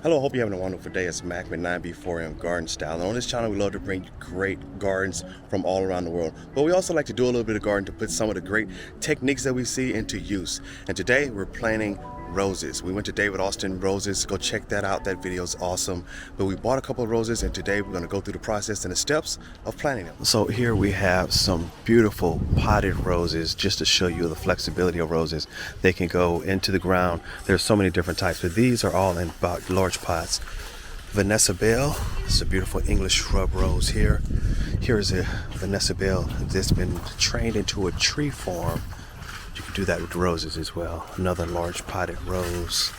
Hello, hope you're having a wonderful day. It's Mac with 9B4M Garden Style. And on this channel, we love to bring great gardens from all around the world. But we also like to do a little bit of garden to put some of the great techniques that we see into use. And today, we're planting roses. We went to David Austin Roses. Go check that out. That video is awesome. But we bought a couple of roses, and today we're going to go through the process and the steps of planting them. So here we have some beautiful potted roses, just to show you the flexibility of roses. They can go into the ground. There's so many different types, but these are all in about large pots. Vanessa Bell, it's a beautiful English shrub rose here. Here is a Vanessa Bell that's been trained into a tree form. You can do that with roses as well. Another large potted rose.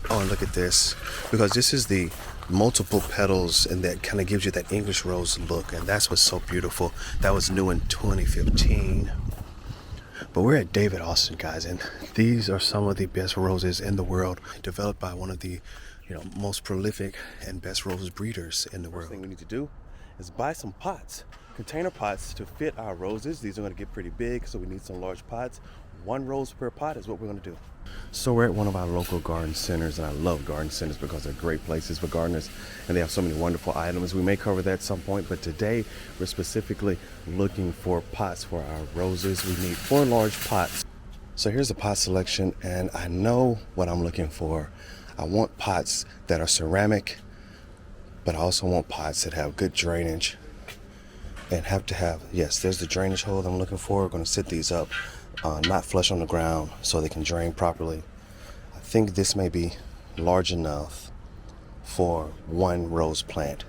Oh, and look at this, because this is the multiple petals, and that kind of gives you that English rose look, and that's what's so beautiful. That was new in 2015. But we're at David Austin, guys, and these are some of the best roses in the world, developed by one of the most prolific and best rose breeders in the world. First thing we need to do is buy some pots, container pots to fit our roses. These are going to get pretty big, so we need some large pots. One rose per pot is what we're going to do. So we're at one of our local garden centers, and I love garden centers because they're great places for gardeners, and they have so many wonderful items. We may cover that at some point, but today we're specifically looking for pots for our roses. We need 4 large pots. So here's the pot selection, and I know what I'm looking for. I want pots that are ceramic, but I also want pots that have good drainage and have to have, yes, there's the drainage hole I'm looking for. We're going to sit these up not flush on the ground so they can drain properly. I think this may be large enough for one rose plant.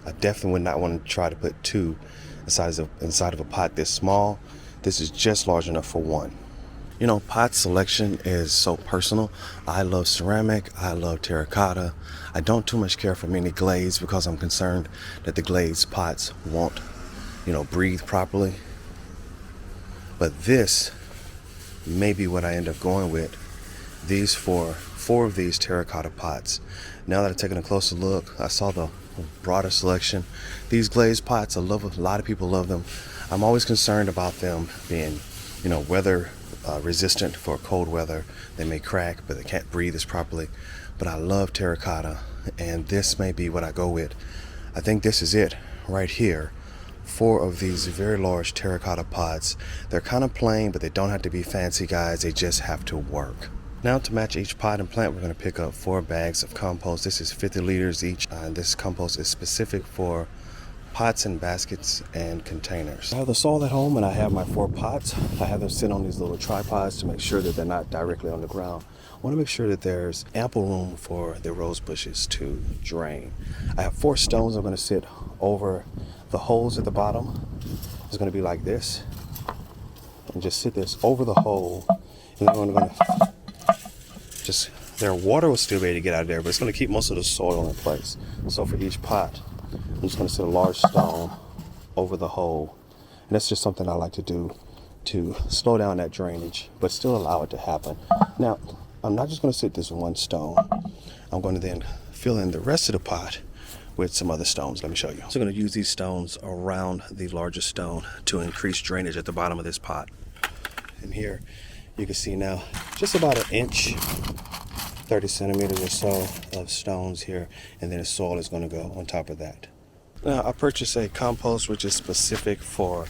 I definitely would not want to try to put 2 inside of a pot this small. This is just large enough for one. You know, pot selection is so personal. I love ceramic, I love terracotta. I don't too much care for many glazed because I'm concerned that the glazed pots won't, breathe properly. But this may be what I end up going with. These four of these terracotta pots. Now that I've taken a closer look, I saw the broader selection. These glazed pots, a lot of people love them. I'm always concerned about them being, weather resistant for cold weather. They may crack, but they can't breathe as properly. But I love terracotta, and this may be what I go with. I think this is it right here. 4 of these very large terracotta pots. They're kind of plain, but they don't have to be fancy, guys. They just have to work. Now, to match each pot and plant, we're going to pick up 4 bags of compost. This is 50 liters each. This compost is specific for pots and baskets and containers. I have the soil at home, and I have my 4 pots. I have them sit on these little tripods to make sure that they're not directly on the ground. I want to make sure that there's ample room for the rose bushes to drain. I have 4 stones I'm going to sit over the holes at the bottom. It's going to be like this, and just sit this over the hole, and then I'm going to their water will still be able to get out of there, but it's going to keep most of the soil in place. So for each pot, I'm just going to sit a large stone over the hole. And that's just something I like to do to slow down that drainage, but still allow it to happen. Now, I'm not just going to sit this one stone. I'm going to then fill in the rest of the pot with some other stones. Let me show you. So I'm going to use these stones around the largest stone to increase drainage at the bottom of this pot. And here you can see now just about 1 inch, 30 centimeters or so of stones here, and then the soil is going to go on top of that. Now, I purchased a compost which is specific for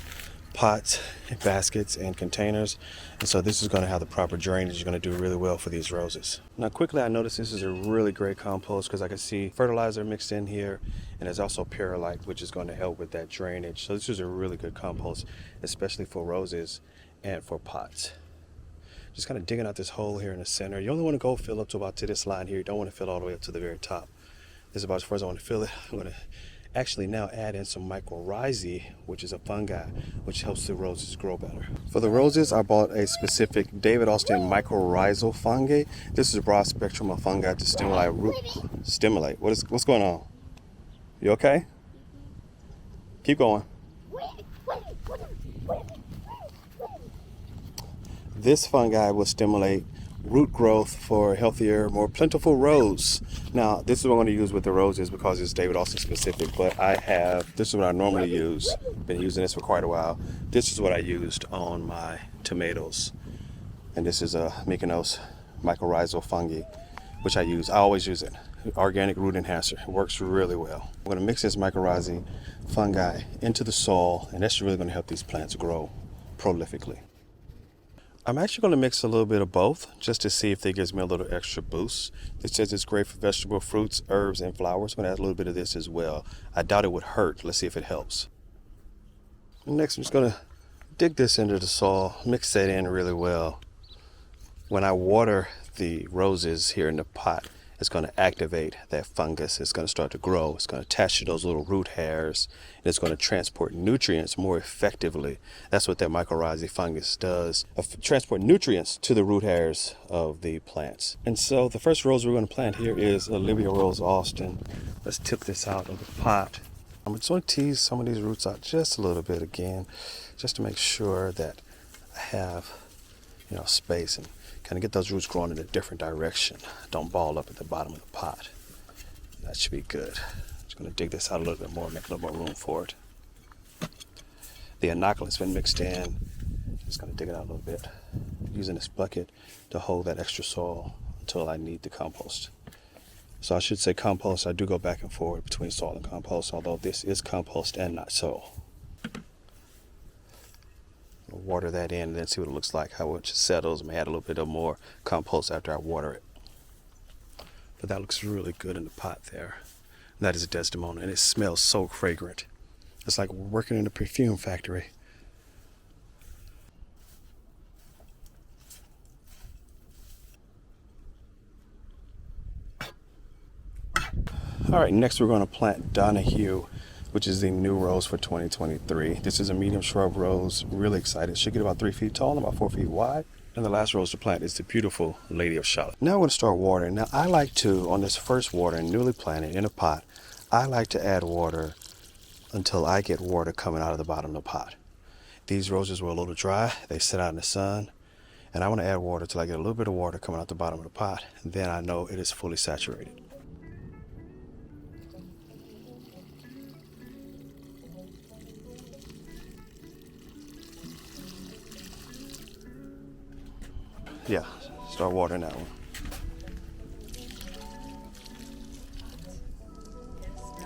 pots, baskets, and containers, and so this is going to have the proper drainage. It's going to do really well for these roses. Now, quickly, I noticed this is a really great compost because I can see fertilizer mixed in here, and there's also perlite, which is going to help with that drainage. So this is a really good compost, especially for roses and for pots. Just kind of digging out this hole here in the center. You only want to go fill up to about to this line here. You don't want to fill all the way up to the very top. This is about as far as I want to fill it. I'm going to actually now add in some mycorrhizae, which is a fungi, which helps the roses grow better. For the roses, I bought a specific David Austin mycorrhizal fungi. This is a broad spectrum of fungi to stimulate. What's going on? You okay? Keep going. This fungi will stimulate root growth for a healthier, more plentiful rose. Now, this is what I'm going to use with the roses because it's David Austin specific, but this is what I normally use. Been using this for quite a while. This is what I used on my tomatoes. And this is a Mykonos mycorrhizal fungi. which I use. I always use it. Organic root enhancer. It works really well. I'm going to mix this mesmerizing fungi into the soil, and that's really going to help these plants grow prolifically. I'm actually going to mix a little bit of both just to see if it gives me a little extra boost. It says it's great for vegetable, fruits, herbs, and flowers. I'm going to add a little bit of this as well. I doubt it would hurt. Let's see if it helps. Next, I'm just going to dig this into the soil, mix that in really well. When I water the roses here in the pot, it's going to activate that fungus. It's going to start to grow. It's going to attach to those little root hairs. And it's going to transport nutrients more effectively. That's what that mycorrhizae fungus does. Transport nutrients to the root hairs of the plants. And so the first rose we're going to plant here is Olivia Rose Austin. Let's tip this out of the pot. I'm just going to tease some of these roots out just a little bit again, just to make sure that I have, space and kind of get those roots growing in a different direction. Don't ball up at the bottom of the pot. That should be good. Just going to dig this out a little bit more, make a little more room for it. The inoculam's been mixed in. Just going to dig it out a little bit. Using this bucket to hold that extra soil until I need the compost. So I should say compost. I do go back and forth between soil and compost, although this is compost and not soil. Water that in and then see what it looks like, how it settles. I may add a little bit of more compost after I water it. But that looks really good in the pot there. And that is a Desdemona, and it smells so fragrant. It's like working in a perfume factory. All right, next we're going to plant Donahue, which is the new rose for 2023. This is a medium shrub rose. Really excited. Should get about 3 feet tall and about 4 feet wide. And the last rose to plant is the beautiful Lady of Charlotte. Now I'm going to start watering. Now I like to, on this first watering, newly planted in a pot, I like to add water until I get water coming out of the bottom of the pot. These roses were a little dry. They sit out in the sun. And I want to add water till I get a little bit of water coming out the bottom of the pot. And then I know it is fully saturated. Yeah, start watering that one.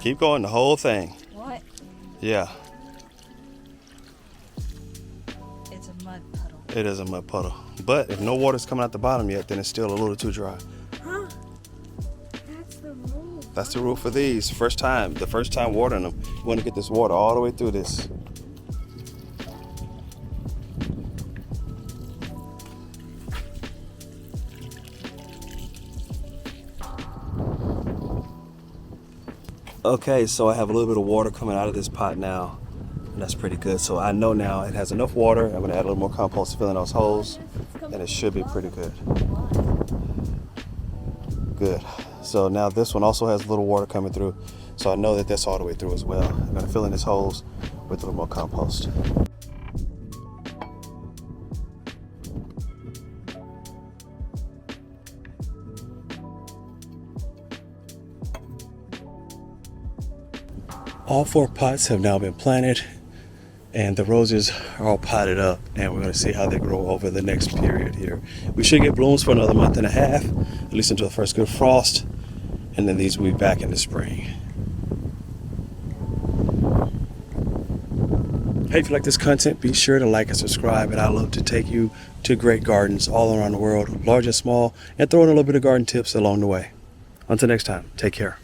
Keep going, the whole thing. What? Yeah. It's a mud puddle. It is a mud puddle. But if no water's coming out the bottom yet, then it's still a little too dry. Huh? That's the rule. That's the rule for these. The first time watering them, you want to get this water all the way through this. Okay, so I have a little bit of water coming out of this pot now, and that's pretty good. So I know now it has enough water. I'm gonna add a little more compost to fill in those holes, and it should be pretty good. Good. So now this one also has a little water coming through, so I know that that's all the way through as well. I'm gonna fill in these holes with a little more compost. All 4 pots have now been planted, and the roses are all potted up, and we're going to see how they grow over the next period here. We should get blooms for another month and a half, at least until the first good frost, and then these will be back in the spring. Hey, if you like this content, be sure to like and subscribe, and I'd love to take you to great gardens all around the world, large and small, and throw in a little bit of garden tips along the way. Until next time, take care.